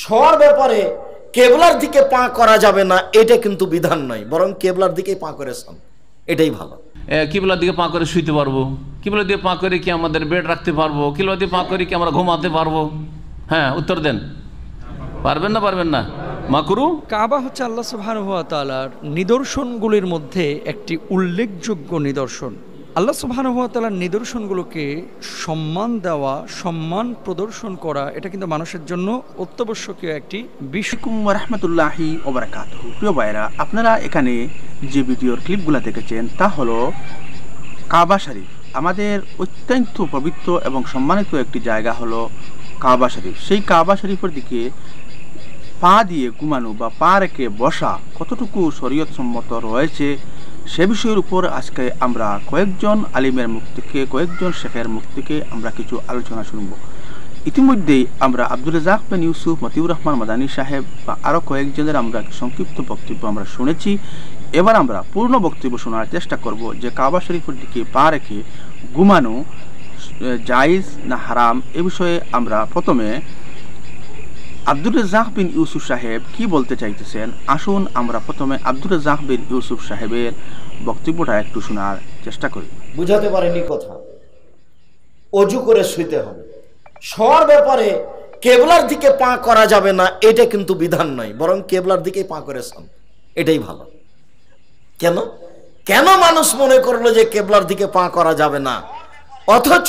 শোয়ার ব্যাপারে কেবলার দিকে পা করা যাবে না এটা কিন্তু বিধান নয়, বরং কেবলার দিকে পা করে শোন, এটাই ভালো। কিবলার দিকে পা করে শুইতে পারবো? কিবলার দিকে পা করে কি আমাদের বেড রাখতে পারবো? কিবলার দিকে পা করে কি আমরা ঘুমাতে পারবো? হ্যাঁ, উত্তর দেন। পারবেন না? পারবেন না? মাকরু। কাবা হচ্ছে আল্লাহ সুবহানাহু ওয়া তাআলার নিদর্শনগুলির মধ্যে একটি উল্লেখযোগ্য নিদর্শন। আল্লাহ সুবহানাহু ওয়া তাআলার নিদর্শনগুলোকে সম্মান দেওয়া, সম্মান প্রদর্শন করা, এটা কিন্তু মানুষের জন্য অত্যাবশ্যকীয় একটি বিষয়। ওয়া রাহমাতুল্লাহি ওয়া বারাকাতুহু। প্রিয় ভাইরা, আপনারা এখানে যে ভিডিওর ক্লিপগুলো দেখেছেন তা হলো কাবা শরীফ। আমাদের অত্যন্ত পবিত্র এবং সম্মানিত একটি জায়গা হলো কাবা শরীফ। সেই কাবা শরীফের দিকে পা দিয়ে ঘুমানো বা পা রেখে বসা কতটুকু শরীয়ত সম্মত রয়েছে সে বিষয়ের উপর আজকে আমরা কয়েকজন আলিমের মুখ থেকে, কয়েকজন শেখের মুখ থেকে আমরা কিছু আলোচনা শুনব। ইতিমধ্যেই আমরা আব্দুর রাজ্জাক বিন ইউসুফ, মতিউর রহমান মাদানী সাহেব বা আরও কয়েকজনের আমরা সংক্ষিপ্ত বক্তব্য আমরা শুনেছি। এবার আমরা পূর্ণ বক্তব্য শোনার চেষ্টা করব যে কাবা শরীফের দিকে পা রেখে ঘুমানো জায়েজ না হারাম এ বিষয়ে আমরা প্রথমে আব্দুর রাজ্জাক বিন ইউসুফ সাহেব কি বলতে চাইতেছেন। আসুন আমরা প্রথমে আব্দুর রাজ্জাক বিন ইউসুফ সাহেবের বক্তব্যটা একটু শোনার চেষ্টা করি। বুঝাতে পারেনি কথা। অজু করে শুইতে হবে। শোয়ার ব্যাপারে কেবলার দিকে পা করা যাবে না এটা কিন্তু বিধান নয়, বরং কেবলার দিকে পা করে শোন, এটাই ভালো। কেন কেন মানুষ মনে করলো যে কেবলার দিকে পা করা যাবে না, অথচ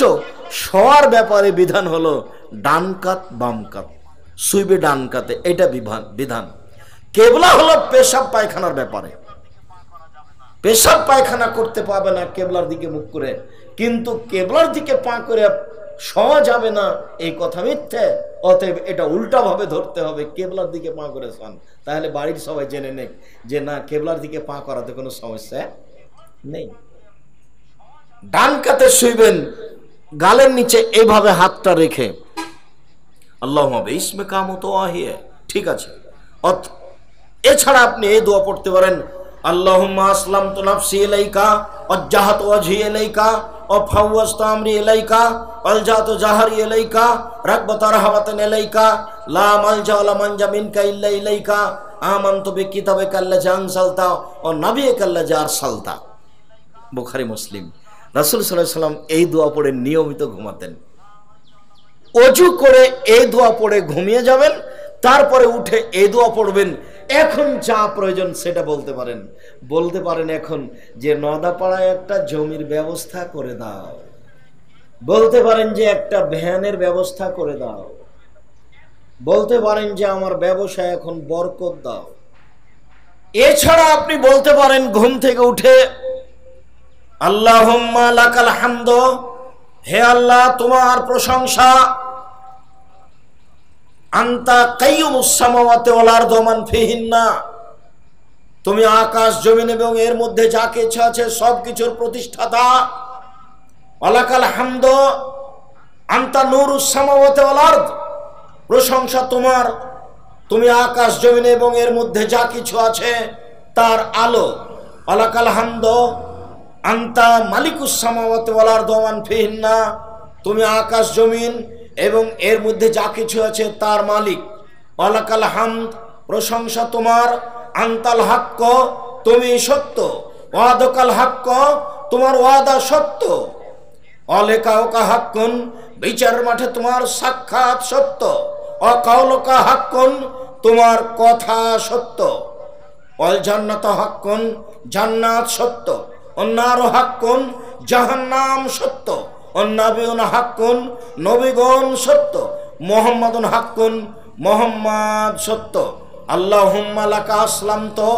শোয়ার ব্যাপারে বিধান হলো ডান কাত বাম কাত, শুইবে ডান কাতে, এটা বিধান। কেবলা হলো পেশাব পায়খানার ব্যাপারে, পেশাব পায়খানা করতে পারবে না কেবলার দিকে মুখ করে, কিন্তু কেবলার দিকে পা করে শোয়া যাবে না এই কথা মিথ্যে। অতএব এটা উল্টা ভাবে ধরতে হবে, কেবলার দিকে পা করে শোন। তাহলে বাড়ির সবাই জেনে নেক যে না, কেবলার দিকে পা করাতে কোনো সমস্যা নেই। ডান কাতে শুইবেন, গালের নিচে এইভাবে হাতটা রেখে আল্লাহুম্মা বিসমি কামতু আহিয়া, ঠিক আছে। এছাড়া আপনি এই দোয়া পড়তে পারেন, আল্লাহুম্মা আসলামতু নাফসি ইলাইকা ওয়াজ্জাহাতু ওয়াজহি ইলাইকা ওয়া ফাওয়াজতু আমরি ইলাইকা ওয়ালজাতু জাহরি ইলাইকা রাগবাতা রাহবাতান ইলাইকা লা মালজা ওয়া লা মানজা মিনকা ইল্লা ইলাইকা আমানতু বিকিতাবিকা আল্লাযী আনসালতা ওয়া নাবিয়্যিকা আল্লাযী আরসালতা। বুখারী মুসলিম। রাসূল সাল্লাল্লাহু আলাইহি ওয়াসাল্লাম এই দোয়া পড়ে নিয়মিত ঘুমাতেন। অজু করে এই দোয়া পড়ে ঘুমিয়ে যাবেন, তারপরে উঠে এই দোয়া পড়বেন। এখন যা প্রয়োজন সেটা বলতে পারেন এখন যে নদাপাড়ায় একটা জমির ব্যবস্থা করে দাও, বলতে পারেন যে একটা ভ্যানের ব্যবস্থা করে দাও, বলতে পারেন যে আমার ব্যবসায় এখন বরকত দাও। এছাড়া আপনি বলতে পারেন ঘুম থেকে উঠে আল্লাহুম্মা লাকাল হামদ, হে আল্লাহ তোমার প্রশংসা, আনতা কাইয়ুমুস সামাওয়াতি ওয়াল আরদি ওয়া মান ফিহিন্না, তুমি আকাশ জমিন এবং এর মধ্যে যা কিছু আছে সবকিছুর প্রতিষ্ঠাতা। ওয়ালাকাল হামদ, আনতা নূরুস সামাওয়াতি ওয়াল আরদ, প্রশংসা তোমার, তুমি আকাশ জমিন এবং এর মধ্যে যা কিছু আছে তার আলো। ওয়ালাকাল হামদ, আনতা মালিকুস সামাওয়াতি ওয়াল আরদি ওয়া মান ফিহিন্না, তুমি আকাশ জমিন এবং এর মধ্যে যা কিছু আছে তার মালিক। ওয়ালাকাল হামদ, প্রশংসা তোমার, আনতাল হাক্ক, তুমি সত্য, ওয়াদাকাল হাক্ক, তোমার ওয়াদা সত্য, অলেকাওকা হাক্কুন, বিচারের মাঠে তোমার সাক্ষাৎ সত্য, অকাউলকা হাক্কুন, তোমার কথা সত্য, অল জান্নাত হাক্কুন, জান্নাত সত্য, অন্নার হাক্কুন, জাহান্নাম সত্য, অন্নাবিউন হাক্কুন, নবীগণ সত্য, মুহাম্মাদুন হাক্কুন, মুহাম্মদ সত্য। আল্লাহুম্মা লাকা আসলামতু,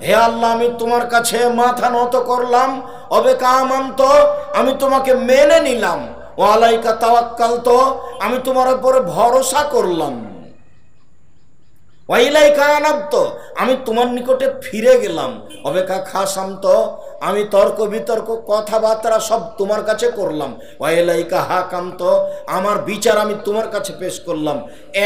হে আল্লাহ আমি তোমার কাছে মাথা নত করলাম, অবিকা আমানতু, আমি তোমাকে মেনে নিলাম, ওয়া আলাইকা তাওয়াক্কালতু, আমি তোমার উপরে ভরসা করলাম, ওয়া ইলাইকা আনাবতু, আমি তোমার নিকটে ফিরে গেলাম, অবিকা খাসামতু, আমি তর্ক বিতর্ক কথাবার্তা সব তোমার কাছে করলাম, ওয়া ইলাইকা হাকামতু, আমার বিচার আমি তোমার কাছে পেশ করলাম।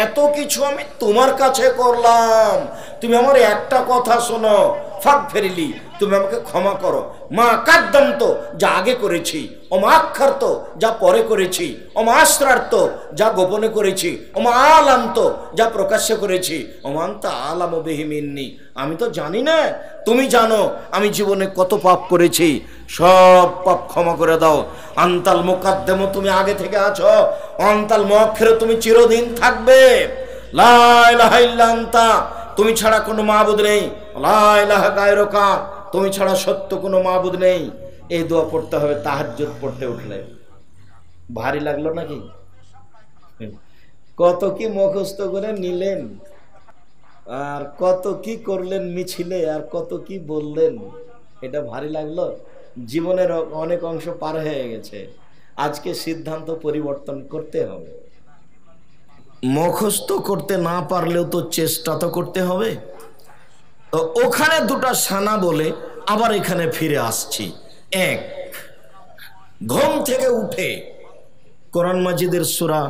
এত কিছু আমি তোমার কাছে করলাম, তুমি আমার একটা কথা শোনো, ফাগফিরলি, তুমি আমাকে ক্ষমা করো। মা কাদ্দামত, যা আগে করেছি, ও মা আক্ষারত, যা পরে করেছি, ও মা আসরারত, যা গোপনে করেছি, ও মা আলামত, যা প্রকাশ্যে করেছি, ও মা আনতা আলামু বিহি মিন্নি, আমি তো জানি না, তুমি জানো আমি জীবনে কত পাপ করেছি, সব পাপ ক্ষমা করে দাও। আনতাল মুকাদ্দাম, তুমি আগে থেকে আছো, আনতাল মুআখির, তুমি চিরদিন থাকবে। লা ইলাহা ইল্লা আনতা, তুমি ছাড়া কোনো মাবুদ নেই। লা ইলাহা গায়রুকা, তুমি ছাড়া সত্য কোনো মাবুদ নেই। এই দোয়া পড়তে হবে তাহাজ্জুদ পড়তে উঠলে। ভারী লাগলো নাকি? কত কি মুখস্থ করে নিলেন, আর কত কি করলেন মিছিলে, আর কত কি বললেন, এটা ভারী লাগলো? জীবনের অনেক অংশ পার হয়ে গেছে, আজকে সিদ্ধান্ত পরিবর্তন করতে হবে। মুখস্থ করতে না পারলেও তো চেষ্টা তো করতে হবে। তো ওখানে দুটা সানা বলে আবার এখানে ফিরে আসছি। এক, ঘুম থেকে উঠে কোরআন মাজিদের সূরা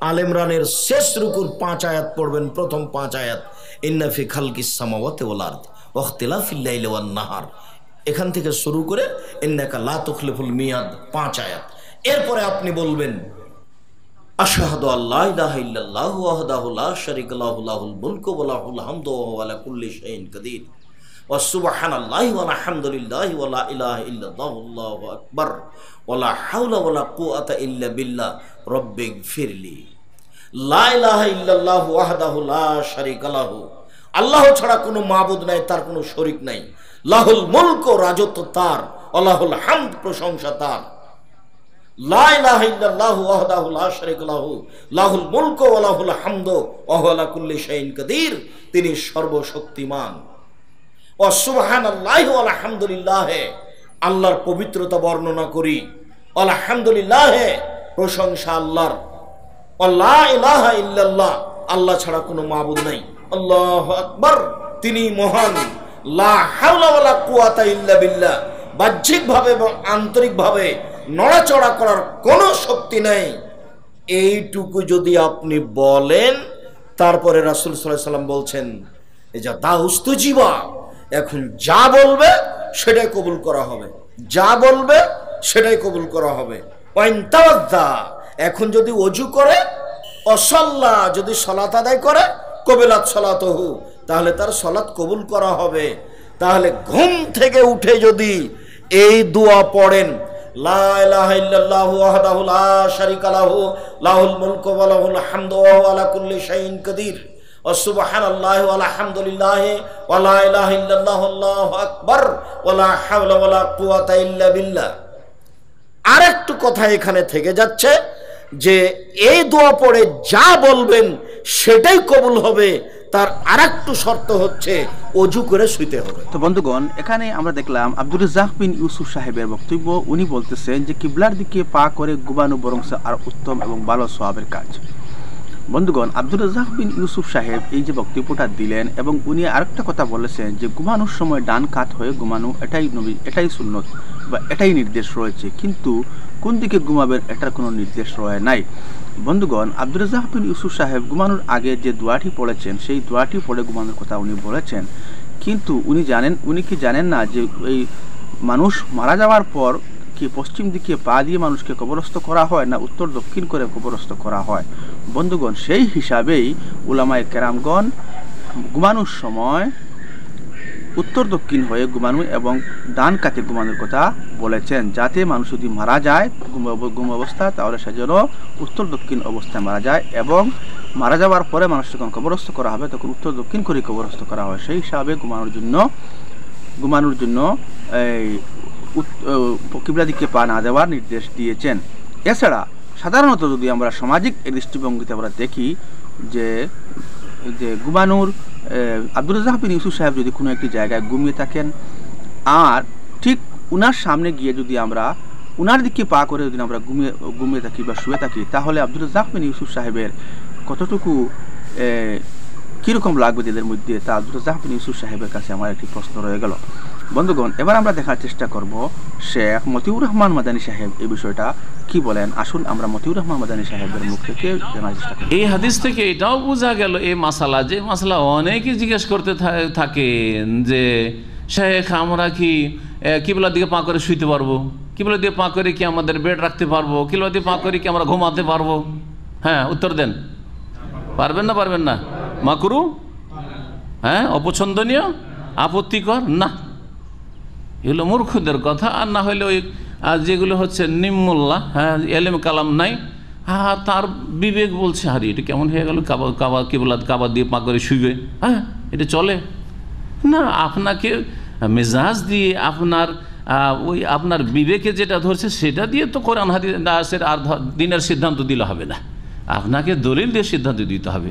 আল ইমরানের শেষ রুকুর 5 আয়াত পড়বেন। প্রথম 5 আয়াত, ইন্না ফি খালকিস সামাওয়াতি ওয়াল আরদ ওয়া ইখতিলাফিল লাইলি ওয়ান নাহার, এখান থেকে শুরু করে ইন্নাকা লা তুখলিফুল মিয়াদ 5 আয়াত। এরপরে আপনি বলবেন আশহাদু আল্লা ইলাহা ইল্লাল্লাহু ওয়াহদাহু লা শারীকা লাহু লাহুল মুলকু ওয়া লাহুল হামদু ওয়া হুয়া আলা কুল্লি শাইইন কাদির ওয়া সুবহানাল্লাহি ওয়া আলহামদুলিল্লাহি ওয়া লা ইলাহা ইল্লাল্লাহু আল্লাহু আকবার ওয়া লা হাওলা ওয়া লা কুওয়াতা ইল্লা বিল্লাহ রব্বিগফিরলি। লা ইলাহা ইল্লাল্লাহু ওয়াহদাহু লা শারীকা লাহু, আল্লাহ ছাড়া কোনো মাবুদ নাই, তার কোনো শরীক নাই। লাহুল মুলক, রাজত্ব তার, ওয়া লাহুল হামদ, প্রশংসা তার। লা ইলাহা ইল্লাল্লাহু ওয়াহদাহু লা শারীকা লাহু লাহুল মুলক ওয়া লাহুল হামদু ওয়া হুয়া আলা কুল্লি শাইইন কাদির, তিনি সর্বশক্তিমান। ওয়া সুবহানাল্লাহি ওয়া আলহামদুলিল্লাহ, আল্লাহর পবিত্রতা বর্ণনা করি। আলহামদুলিল্লাহ, প্রশংসা আল্লাহর। ওয়া লা ইলাহা ইল্লাল্লাহ, আল্লাহ ছাড়া কোনো মাবুদ নাই। আল্লাহু আকবার, তিনি মহান। লা হাওলা ওয়া লা কুওয়াতা ইল্লা বিল্লাহ, বাহ্যিকভাবে এবং আন্তরিকভাবে নড়াচড়া করার কোনো শক্তি নেই। এইটুকু যদি আপনি বলেন, তারপরে রাসূল সাল্লাল্লাহু আলাইহি ওয়াসাল্লাম বলছেন এই যা দাউস্তুজিবা, এখন যা বলবে সেটাই কবুল করা হবে, যা বলবে সেটাই কবুল করা হবে। ওয়াইন তাওয়াজ্জা, এখন যদি ওযু করে, অসাল্লা, যদি সালাত আদায় করে, কবিলাত সালাতুহু, তাহলে তার সালাত কবুল করা হবে। তাহলে ঘুম থেকে উঠে যদি এই দোয়া পড়েন, লা ইলাহা ইল্লাল্লাহু ওয়াহদাহু লা শারীকা লাহু লাহুল মুলকু ওয়া লাহুল হামদু ওয়া হুয়া আলা কুল্লি শাইইন কাদির ওয়া সুবহানাল্লাহি ওয়া আলহামদুলিল্লাহি ওয়া লা ইলাহা ইল্লাল্লাহু আল্লাহু আকবার ওয়া লা হাওলা ওয়া লা কুওয়াতা ইল্লা বিল্লাহ। আরেকটু কথা এখানে থেকে যাচ্ছে যে এই দোয়া পড়ে যা বলবেন সেটাই কবুল হবে, তার আরেকটু শর্ত হচ্ছে ওযু করে শুইতে হবে। তো বন্ধুগণ, এখানে আমরা দেখলাম আব্দুর রাজ্জাক বিন ইউসুফ সাহেবের বক্তব্য। উনি বলতেছেন যে কিবলার দিকে পা করে ঘুমানো বরং আর উত্তম এবং ভালো সওয়াবের কাজ। বন্ধুগণ, আব্দুর রাজ্জাক বিন ইউসুফ সাহেব এই যে বক্তব্যটা দিলেন, এবং উনি আরেকটা কথা বলেছেন যে ঘুমানোর সময় ডান কাত হয়ে ঘুমানো, এটাই সুন্নত বা এটাই নির্দেশ রয়েছে, কিন্তু কোন দিকে ঘুমাবেন এটার কোনো নির্দেশ রয়ে নাই। বন্ধুগণ, আব্দুর রাজ্জাক বিন ইউসুফ সাহেব ঘুমানোর আগে যে দোয়াটি পড়েছেন, সেই দোয়াটি পড়ে ঘুমানোর কথা উনি বলেছেন, কিন্তু উনি কি জানেন না যে এই মানুষ মারা যাওয়ার পর কি পশ্চিম দিকে পা দিয়ে মানুষকে কবরস্থ করা হয় না উত্তর দক্ষিণ করে কবরস্থ করা হয়? বন্ধুগণ, সেই হিসাবেই উলামায়ে কেরামগণ ঘুমানোর সময় উত্তর দক্ষিণ হয়ে ঘুমানো এবং ডান কাতে ঘুমানোর কথা বলেছেন, যাতে মানুষ যদি মারা যায় ঘুম অবস্থা, তাহলে সে যেন উত্তর দক্ষিণ অবস্থায় মারা যায়, এবং মারা যাওয়ার পরে মানুষ যখন কবরস্থ করা হবে তখন উত্তর দক্ষিণ করে কবরস্থ করা হয়। সেই হিসাবে ঘুমানোর জন্য এই কিবলা দিকে পা না দেওয়ার নির্দেশ দিয়েছেন। এছাড়া সাধারণত যদি আমরা সামাজিক দৃষ্টিভঙ্গিতে আমরা দেখি যে ঘুমানোর আব্দুর রাজ্জাক বিন ইউসুফ সাহেব যদি কোনো একটি জায়গায় ঘুমিয়ে থাকেন, আর ঠিক উনার সামনে গিয়ে যদি আমরা উনার দিকে পা করে যদি আমরা ঘুমিয়ে থাকি বা শুয়ে থাকি, তাহলে আব্দুর রাজ্জাক বিন ইউসুফ সাহেবের কতটুকু কীরকম লাগবে এদের মধ্যে, তা আব্দুর রাজ্জাক বিন ইউসুফ সাহেবের কাছে আমার একটি প্রশ্ন রয়ে গেল। বন্ধুগণ, এবার আমরা দেখার চেষ্টা করব শেখ মতিউর রহমান মাদানী সাহেব এই বিষয়টা কি বলেন। আসুন আমরা মতিউর রহমান মাদানী সাহেবের মুখ থেকে জানার চেষ্টা করি। এই হাদিস থেকে এটাও বোঝা গেল, এই মাসালা, যে মাসালা অনেকেই জিজ্ঞেস করতে থাকেন যে শেখ আমরা কি কিবলার দিকে পা করে শুইতে পারবো? কিবলার দিকে পা করে কি আমাদের বেড রাখতে পারবো? কিবলার দিকে পা করে কি আমরা ঘুমাতে পারবো? হ্যাঁ, উত্তর দেন। পারবেন না? পারবেন না? মাকরু, হ্যাঁ, অপছন্দনীয়, আপত্তিকর না, এগুলো মূর্খদের কথা। আর না হলে ওই যেগুলো হচ্ছে নিম্মুল্লাহ, হ্যাঁ, এলেম কালাম নাই, হ্যাঁ, তার বিবেক বলছে আরে এটা কেমন হয়ে গেল, কাবা কিবলা কাবা দিয়ে পা করে শুইবে, হ্যাঁ, এটা চলে না। আপনাকে মেজাজ দিয়ে আপনার ওই আপনার বিবেকে যেটা ধরছে সেটা দিয়ে তো কোরআন হাদিসের আর দিনের সিদ্ধান্ত দিলে হবে না, আপনাকে দলিল দিয়ে সিদ্ধান্ত দিতে হবে।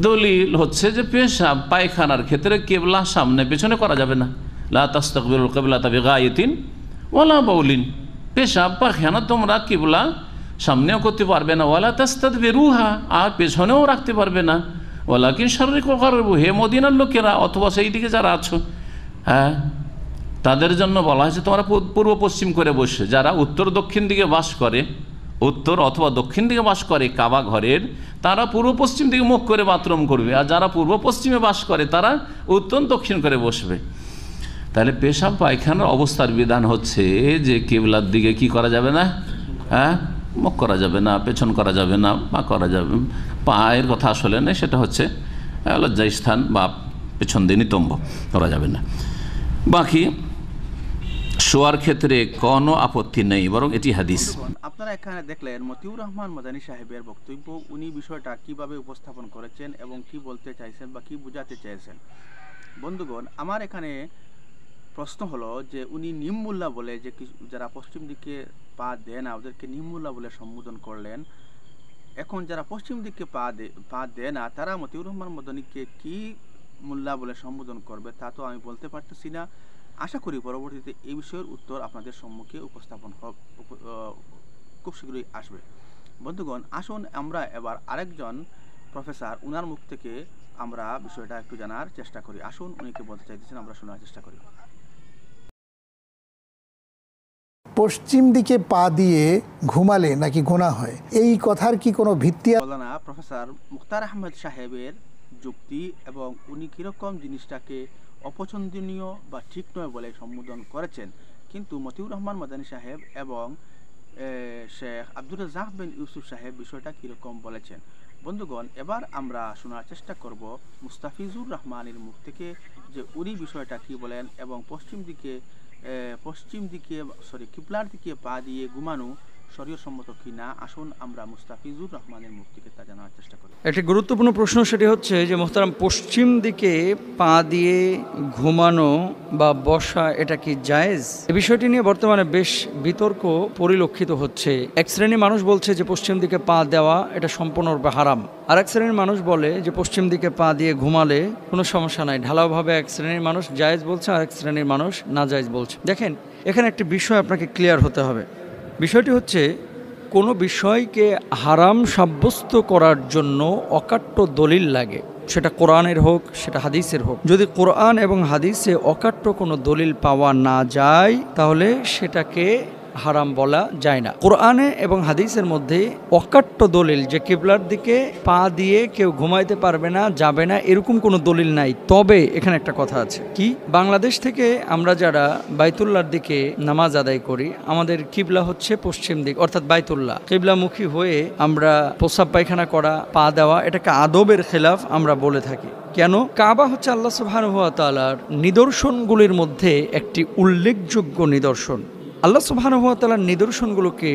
দলিল হচ্ছে যে পেশাব পায়খানার ক্ষেত্রে কেবলা সামনে পেছনে করা যাবে না। লা তাস্তাকবিলুল কিবলাতা বিগায়াতিন ওয়ালা বাউলিন, পেশাব পায়খানা তোমরা কিবলা সামনেও করতে পারবে না, ওয়ালা তাস্তাদবিরুহা, আর পেছনেও রাখতে পারবে না। ওয়ালাকিন শাররিকু গাররিবু, হে মদিনার লোকেরা অথবা সেই দিকে যারা আছো, হ্যাঁ, তাদের জন্য বলা হয়েছে তোমরা পূর্ব পশ্চিম করে বসে। যারা উত্তর দক্ষিণ দিকে বাস করে, উত্তর অথবা দক্ষিণ দিকে বাস করে কাবা ঘরের, তারা পূর্ব পশ্চিম দিকে মুখ করে বাথরুম করবে, আর যারা পূর্ব পশ্চিমে বাস করে তারা উত্তর দক্ষিণ করে বসবে। তাহলে পেশাব পায়খানার অবস্থার বিধান হচ্ছে যে কেবলার দিকে কি করা যাবে না, হ্যাঁ, মুখ করা যাবে না, পেছন করা যাবে না, পা করা যাবে, পায়ের কথা আসলে নেই, সেটা হচ্ছে লজ্জাস্থান বা পেছন দিয়ে নিতম্ব করা যাবে না। বাকি শোয়ার ক্ষেত্রে কোনো আপত্তি নেই, বরং এটি হাদিস। আপনারা এখানে দেখলেন মতিউর রহমান মাদানী সাহেবের বক্তব্য। উনি বিষয়টা কিভাবে উপস্থাপন করেছেন এবং কি বলতে চাইছেন বা কি বোঝাতে চেয়েছেন। বন্ধুগণ, আমার এখানে প্রশ্ন হলো যে উনি নিম্মুল্লাহ বলে যে যারা পশ্চিম দিকে পা দেয় না ওদেরকে নিম্মুল্লাহ বলে সম্বোধন করলেন। এখন যারা পশ্চিম দিকে পা দেয় না তারা মতিউর রহমান মাদানীকে কি মোল্লা বলে সম্বোধন করবে তা তো আমি বলতে পারতেছি না। আশা করি পরবর্তীতে এই বিষয়ের উত্তর আপনাদের সম্মুখে উপস্থাপন খুব শীঘ্রই আসবে। বন্ধুগণ, আসুন আমরা এবার আরেকজন প্রফেসর উনার মুখ থেকে আমরা বিষয়টা একটু জানার চেষ্টা করি। আসুন উনি কি বলতে চাইতেছেন আমরা শোনার চেষ্টা করি। পশ্চিম দিকে পা দিয়ে ঘুমালে নাকি গুনাহ হয়, এই কথার কি কোনো ভিত্তি? মাওলানা প্রফেসর মুখতার আহমেদ সাহেবের যুক্তি এবং উনি কিরকম জিনিসটাকে অপছন্দনীয় বা ঠিক নয় বলে সম্বোধন করেছেন, কিন্তু মতিউর রহমান মাদানী সাহেব এবং শেখ আব্দুর রাজ্জাক বিন ইউসুফ সাহেব বিষয়টা কিরকম বলেছেন। বন্ধুগণ, এবার আমরা শোনার চেষ্টা করব মুস্তাফিজুর রহমানের মুখ থেকে যে উনি বিষয়টা কি বলেন এবং কিবলার দিকে পা দিয়ে ঘুমানো শরীয়সম্মত কিনা। আসুন আমরা মুস্তাফিজুর রহমানের মুখ থেকে তা জানার চেষ্টা করি। একটি গুরুত্বপূর্ণ প্রশ্ন, সেটি হচ্ছে যে মোহতারাম, পশ্চিম দিকে পা দিয়ে ঘুমানো বা বসা এটা কি জায়েজ? এই বিষয়টি নিয়ে বর্তমানে বেশ বিতর্ক পরিলক্ষিত হচ্ছে। এক শ্রেণীর মানুষ বলছে যে পশ্চিম দিকে পা দেওয়া এটা সম্পূর্ণরূপে হারাম, আর এক শ্রেণীর মানুষ বলে যে পশ্চিম দিকে পা দিয়ে ঘুমালে কোনো সমস্যা নাই। ঢালাওভাবে এক শ্রেণীর মানুষ জায়েজ বলছে, আর এক শ্রেণীর মানুষ না জায়েজ বলছে। দেখেন, এখানে একটি বিষয় আপনাকে ক্লিয়ার হতে হবে। বিষয়টি হচ্ছে, কোনো বিষয়কে হারাম সাব্যস্ত করার জন্য অকাট্য দলিল লাগে, সেটা কোরআনের হোক সেটা হাদিসের হোক। যদি কোরআন এবং হাদিসে অকাট্য কোনো দলিল পাওয়া না যায় তাহলে সেটাকে হারাম বলা যায় না। কোরআনে এবং হাদিসের মধ্যে অকাট্য দলিল যে কিবলার দিকে পা দিয়ে কেউ ঘুমাইতে পারবে না, যাবে না, এরকম কোনো দলিল নাই। তবে এখানে একটা কথা আছে, কি, বাংলাদেশ থেকে আমরা যারা বাইতুল্লাহর দিকে নামাজ আদায় করি, আমাদের কিবলা হচ্ছে পশ্চিম দিক, অর্থাৎ বাইতুল্লাহ। কিবলামুখী হয়ে আমরা প্রস্রাব পায়খানা করা, পা দেওয়া, এটাকে আদবের খেলাফ আমরা বলে থাকি। কেন? কাবা হচ্ছে আল্লাহ সুবহানাহু ওয়া তাআলার নিদর্শনগুলির মধ্যে একটি উল্লেখযোগ্য নিদর্শন। আল্লাহ সুবহানাহু ওয়া তাআলার নিদর্শনগুলোকে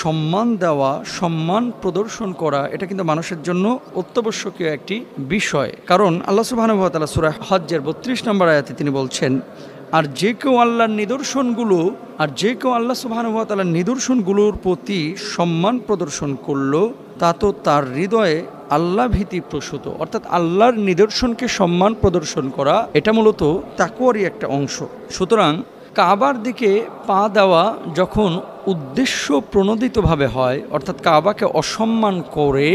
সম্মান দেওয়া, সম্মান প্রদর্শন করা, এটা কিন্তু মানুষের জন্য অত্যাবশ্যকীয় একটি বিষয়। কারণ আল্লাহ সুবহানাহু ওয়া তাআলা সূরা হজ্জের 32 নম্বর আয়াতে তিনি বলছেন, আর যে কেউ আল্লাহর আল্লাহ সুবহানাহু ওয়া তাআলার নিদর্শনগুলোর প্রতি সম্মান প্রদর্শন করলো, তা তো তার হৃদয়ে আল্লাহ ভীতি প্রসূত। অর্থাৎ আল্লাহর নিদর্শনকে সম্মান প্রদর্শন করা এটা মূলত তাকওয়ারই একটা অংশ। সুতরাং কাবার দিকে পা দেওয়া যখন উদ্দেশ্য প্রণোদিতভাবে হয়, অর্থাৎ কাবাকে অসম্মান করে,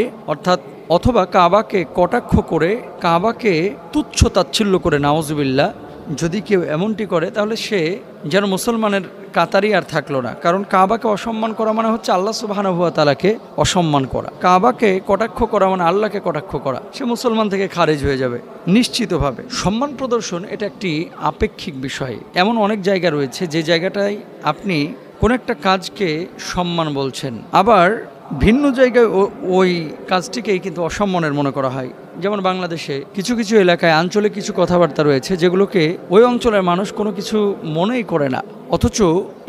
অথবা কাবাকে কটাক্ষ করে, কাবাকে তুচ্ছ তাচ্ছিল্য করে, নাউজুবিল্লাহ, যদি কেউ এমনটি করে তাহলে সে যেন মুসলমানের কাতারই আর থাকলো না। কারণ কাবাকে অসম্মান করা মানে হচ্ছে আল্লাহ সুবহানাহু ওয়া তাআলাকে অসম্মান করা। কাবাকে কটাক্ষ করা মানে আল্লাহকে কটাক্ষ করা। সে মুসলমান থেকে খারিজ হয়ে যাবে নিশ্চিতভাবে। সম্মান প্রদর্শন এটা একটি আপেক্ষিক বিষয়। এমন অনেক জায়গা রয়েছে যে জায়গাটায় আপনি কোন একটা কাজকে সম্মান বলছেন, আবার ভিন্ন জায়গায় ওই কাজটিকেই কিন্তু অসম্মানের মনে করা হয়। যেমন বাংলাদেশে কিছু কিছু এলাকায় আঞ্চলিক কিছু কথাবার্তা রয়েছে যেগুলোকে ওই অঞ্চলের মানুষ কোনো কিছু মনেই করে না, অথচ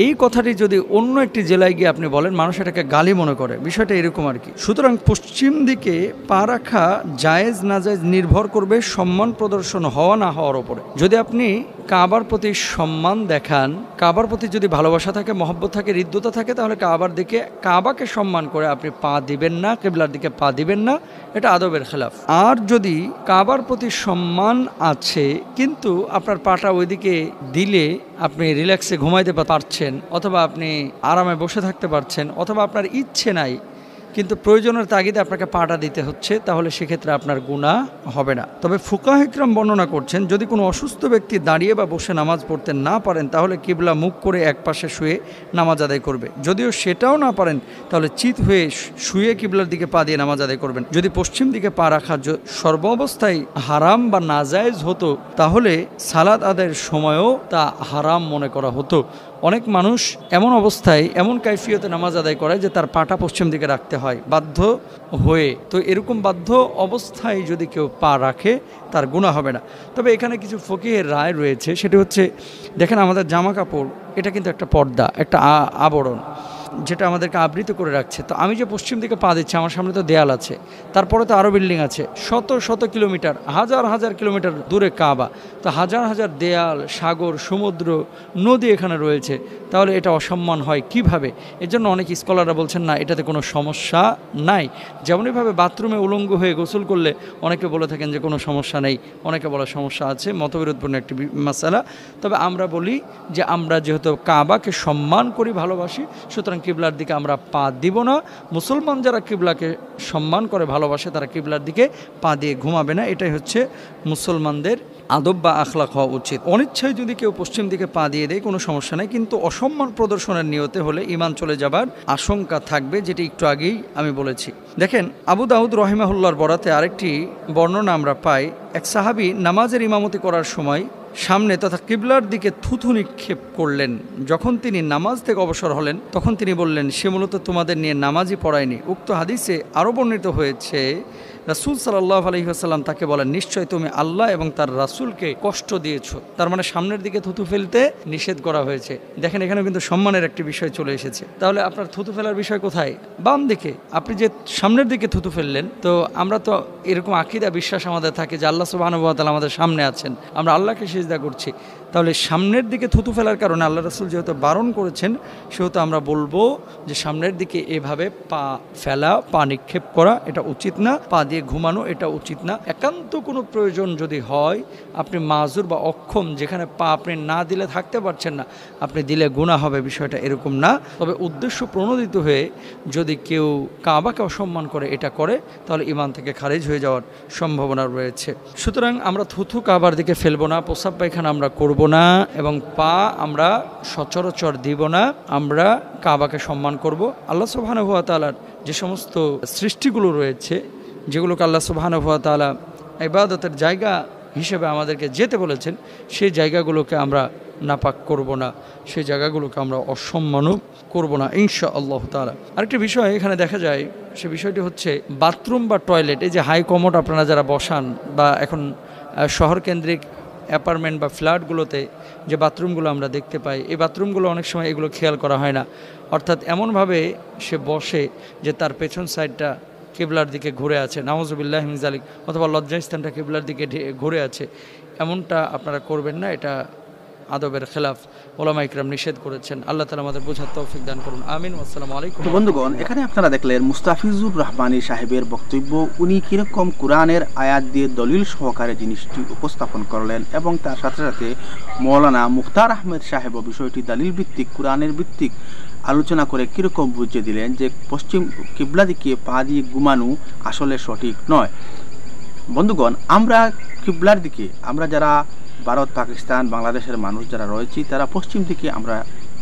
এই কথাটি যদি অন্য একটি জেলায় গিয়ে আপনি বলেন মানুষ এটাকে গালি মনে করে। বিষয়টা এরকম আর কি। সুতরাং পশ্চিম দিকে পা রাখা জায়েজ না জায়েজ নির্ভর করবে সম্মান প্রদর্শন হওয়া না হওয়ার ওপরে। যদি আপনি কাবার প্রতি সম্মান দেখান, কাবার প্রতি যদি ভালোবাসা থাকে, মহব্বত থাকে, হৃদ্যতা থাকে, তাহলে কাবার দিকে কাবাকে সম্মান করে আপনি পা দিবেন না, কিবলার দিকে পা দিবেন না, এটা আদবের খেলাফ। আর যদি কাবার প্রতি সম্মান আছে কিন্তু আপনার পাটা ওইদিকে দিলে আপনি রিল্যাক্সে ঘুমাইতে পারছেন, অথবা আপনি আরামে বসে থাকতে পারছেন, অথবা আপনার ইচ্ছে নাই কিন্তু প্রয়োজনের তাগিদে আপনাকে পাটা দিতে হচ্ছে, তাহলে সেক্ষেত্রে আপনার গুনাহ হবে না। তবে ফুকাহ ইকরাম বর্ণনা করছেন যদি কোনো অসুস্থ ব্যক্তি দাঁড়িয়ে বা বসে নামাজ পড়তে না পারেন তাহলে কিবলা মুখ করে এক পাশে শুয়ে নামাজ আদায় করবে। যদিও সেটাও না পারেন তাহলে চিত হয়ে শুয়ে কিবলার দিকে পা দিয়ে নামাজ আদায় করবেন। যদি পশ্চিম দিকে পা রাখা সর্বাবস্থায় হারাম বা নাজায়েজ হতো তাহলে সালাত আদায়ের সময়ও তা হারাম মনে করা হতো। অনেক মানুষ এমন অবস্থায় এমন কাইফিয়তে নামাজ আদায় করে যে তার পাটা পশ্চিম দিকে রাখতে হয় বাধ্য হয়ে। তো এরকম বাধ্য অবস্থায় যদি কেউ পা রাখে তার গুনাহ হবে না। তবে এখানে কিছু ফকিহের রায় রয়েছে, সেটি হচ্ছে দেখেন আমাদের জামা কাপড় এটা কিন্তু একটা পর্দা, একটা আবরণ যেটা আমাদেরকে আবৃত করে রাখছে। তো আমি যে পশ্চিম দিকে পা দিচ্ছি আমার সামনে তো দেয়াল আছে, তারপরে তো আরও বিল্ডিং আছে, শত শত কিলোমিটার, হাজার হাজার কিলোমিটার দূরে কাবা, তো হাজার হাজার দেয়াল, সাগর, সমুদ্র, নদী এখানে রয়েছে, তাহলে এটা অসম্মান হয় কিভাবে? এর জন্য অনেক স্কলাররা বলছেন না এটাতে কোনো সমস্যা নাই। যেমনইভাবে বাথরুমে উলঙ্গ হয়ে গোসল করলে অনেকে বলে থাকেন যে কোনো সমস্যা নেই, অনেকে বলে সমস্যা আছে, মতবিরোধপূর্ণ একটি মাসালা। তবে আমরা বলি যে আমরা যেহেতু কাবাকে সম্মান করি, ভালোবাসি, সুতরাং কিবলার দিকে আমরা পা দিব না। মুসলমান যারা কিবলাকে সম্মান করে, ভালোবাসে, তারা কিবলার দিকে পা দিয়ে ঘুমাবে না। এটাই হচ্ছে মুসলমানদের আদব বা আখলাক হওয়া উচিত। অনিচ্ছায় যদি কেউ পশ্চিম দিকে পা দিয়ে দেয় কোনো সমস্যা নেই, কিন্তু অসম্মান প্রদর্শনের নিয়তে হলে ঈমান চলে যাবার আশঙ্কা থাকবে, যেটি একটু আগেই আমি বলেছি। দেখেন আবু দাউদ রহিমাহুল্লাহর বরাতে আরেকটি বর্ণনা আমরা পাই, এক সাহাবী নামাজের ইমামতি করার সময় সামনে তথা কিবলার দিকে থুথু নিক্ষেপ করলেন। যখন তিনি নামাজ থেকে অবসর হলেন তখন তিনি বললেন সে মূলত তোমাদের নিয়ে নামাজই পড়ায়নি। উক্ত হাদিসে আরও বর্ণিত হয়েছে রাসূল সাল্লাল্লাহু আলাইহি ওয়াসাল্লাম তাকে বলেন নিশ্চয় তুমি আল্লাহ এবং তার রাসূলকে কষ্ট দিয়েছো। তার মানে সামনের দিকে থুথু ফেলতে নিষেধ করা হয়েছে। দেখেন এখানে কিন্তু সম্মানের একটি বিষয় চলে এসেছে। তাহলে আপনার থুথু ফেলার বিষয় কোথায়? বাম দিকে। আপনি যে সামনের দিকে থুথু ফেললেন, তো আমরা তো এরকম আকীদা বিশ্বাস আমাদের থাকে যে আল্লাহ সুবহানাহু ওয়া তাআলা আমাদের সামনে আছেন, আমরা আল্লাহকে সিজদা করছি। তাহলে সামনের দিকে থুতু ফেলার কারণে আল্লাহ রাসূল যেহেতু বারণ করেছেন, সেহেতু আমরা বলবো যে সামনের দিকে এভাবে পা ফেলা, পা নিক্ষেপ করা এটা উচিত না, পা দিয়ে ঘুমানো এটা উচিত না। একান্ত কোনো প্রয়োজন যদি হয়, আপনি মাজুর বা অক্ষম, যেখানে পা আপনি না দিলে থাকতে পারছেন না, আপনি দিলে গুনাহ হবে, বিষয়টা এরকম না। তবে উদ্দেশ্য প্রণোদিত হয়ে যদি কেউ কাবাকে অসম্মান করে এটা করে, তাহলে ঈমান থেকে খারিজ হয়ে যাওয়ার সম্ভাবনা রয়েছে। সুতরাং আমরা থুথু কাবার দিকে ফেলবো না, প্রস্রাব পায়খানা আমরা করব না, এবং পা আমরা সচরাচর দিব না। আমরা কাবাকে সম্মান করব। আল্লাহ সুবহানাহু ওয়া তাআলার যে সমস্ত সৃষ্টিগুলো রয়েছে, যেগুলোকে আল্লাহ সুবহানাহু ওয়া তাআলা ইবাদতের জায়গা হিসেবে আমাদেরকে যেতে বলেছেন, সেই জায়গাগুলোকে আমরা নাপাক করব না, সেই জায়গাগুলোকে আমরা অসম্মানও করব না ইনশাআল্লাহ তাআলা। আরেকটি বিষয় এখানে দেখা যায়, সে বিষয়টি হচ্ছে বাথরুম বা টয়লেট। এই যে হাই কমোড আপনারা যারা বসান, বা এখন শহর কেন্দ্রিক অ্যাপার্টমেন্ট বা ফ্ল্যাটগুলোতে যে বাথরুমগুলো আমরা দেখতে পাই, এই বাথরুমগুলো অনেক সময় এগুলো খেয়াল করা হয় না। অর্থাৎ এমনভাবে সে বসে যে তার পেছন সাইডটা কিবলার দিকে ঘুরে আছে, নাউযুবিল্লাহি মিন যালিক, অথবা লজ্জাস্থানটা কিবলার দিকে ঘুরে আছে। এমনটা আপনারা করবেন না, এটা আদবের খেলাফ, ওলামা ইকরাম নিষেধ করেছেন। আল্লাহ তাআলা আমাদের বোঝার তৌফিক দান করুন, আমিন। আসসালামু আলাইকুম। তো বন্ধুগণ, এখানে আপনারা দেখলেন মুস্তাফিজুর রহমানী সাহেবের বক্তব্য। উনি কিরকম কোরআনের আয়াত দিয়ে দলিল সহকারে জিনিসটি উপস্থাপন করলেন, এবং তার সাথে সাথে মৌলানা মুখতার আহমেদ সাহেবও বিষয়টি দলিল ভিত্তিক, কোরআনের ভিত্তিক আলোচনা করে কিরকম বুঝিয়ে দিলেন যে পশ্চিম কিবলা দিকে পা দিয়ে ঘুমানো আসলে সঠিক নয়। বন্ধুগণ, আমরা কিবলার দিকে, আমরা যারা ভারত, পাকিস্তান, বাংলাদেশের মানুষ যারা রয়েছি, তারা পশ্চিম দিকে আমরা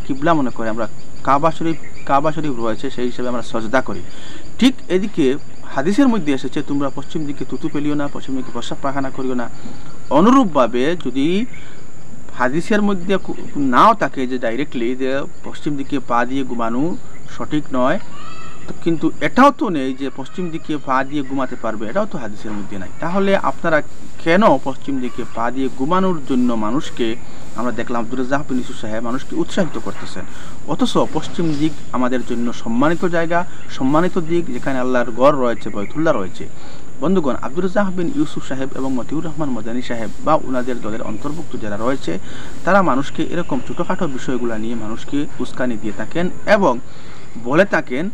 কিবলা মনে করে আমরা কাবা শরীফ রয়েছে সেই হিসেবে আমরা সজদা করি। ঠিক এদিকে হাদিসের মধ্যে এসেছে তোমরা পশ্চিম দিকে থুতু ফেলিও না, পশ্চিম দিকে প্রস্রাব পায়খানা করিও না। অনুরূপভাবে যদি হাদিসের মধ্যে নাও থাকে যে ডাইরেক্টলি যে পশ্চিম দিকে পা দিয়ে ঘুমানো সঠিক নয়, কিন্তু এটাও তো নেই যে পশ্চিম দিকে পা দিয়ে ঘুমাতে পারবে, এটাও তো হাদিসের মধ্যে নাই। তাহলে আপনারা কেন পশ্চিম দিকে পা দিয়ে ঘুমানোর জন্য মানুষকে, আমরা দেখলাম আব্দুর রাজ্জাক বিন ইউসুফ সাহেব মানুষকে উৎসাহিত করতেছেন, অথচ পশ্চিম দিক আমাদের জন্য সম্মানিত জায়গা, সম্মানিত দিক, যেখানে আল্লাহর ঘর রয়েছে, বাইতুল্লাহ রয়েছে। বন্ধুগণ, আব্দুর রাজ্জাক বিন ইউসুফ সাহেব এবং মতিউর রহমান মদানী সাহেব বা ওনাদের দলের অন্তর্ভুক্ত যারা রয়েছে, তারা মানুষকে এরকম ছোটোখাটো বিষয়গুলো নিয়ে মানুষকে উস্কানি দিয়ে থাকেন এবং বলে থাকেন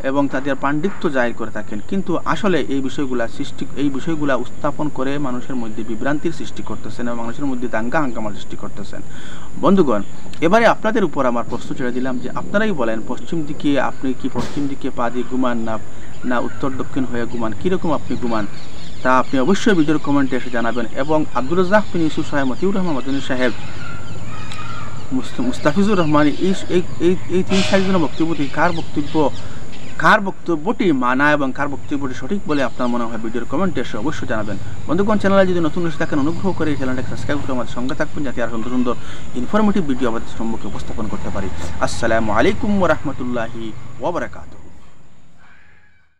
এবং তাদের পাণ্ডিত্য জাহির করে থাকেন, কিন্তু আসলে এই বিষয়গুলা উত্থাপন করে মানুষের মধ্যে বিভ্রান্তির সৃষ্টি করতেছেন এবং মানুষের মধ্যে দাঙ্গা হাঙ্গামার সৃষ্টি করতেছেন। বন্ধুগণ, এবারে আপনাদের উপর আমার প্রশ্ন ছেড়ে দিলাম যে আপনারাই বলেন, পশ্চিম দিকে আপনি কি পশ্চিম দিকে পা দিয়ে ঘুমান না উত্তর দক্ষিণ হয়ে ঘুমান, কীরকম আপনি ঘুমান, তা আপনি অবশ্যই ভিডিওর কমেন্টে এসে জানাবেন। এবং আব্দুর রাজ্জাক বিন ইউসুফ সাহেব, মতিউর রহমান মদনী সাহেব, মুস্তাফিজুর রহমান, এই 3-4 জনের বক্তব্য থেকে কার বক্তব্যটি মানা এবং কার বক্তব্যটি সঠিক বলে আপনার মনে হয় ভিডিওর কমেন্টে এসে অবশ্যই জানাবেন। বন্ধুগণ, চ্যানেলে যদি নতুন এসে থাকেন অনুগ্রহ করে এই চ্যানেলটাকে সাবস্ক্রাইব করে আমাদের সঙ্গে থাকবেন, যাতে আর সুন্দর সুন্দর ইনফরমেটিভ ভিডিও আমাদের সম্মুখে উপস্থাপন করতে পারি। আসসালামু আলাইকুম ওয়া রাহমাতুল্লাহি ওয়া বারাকাতুহু।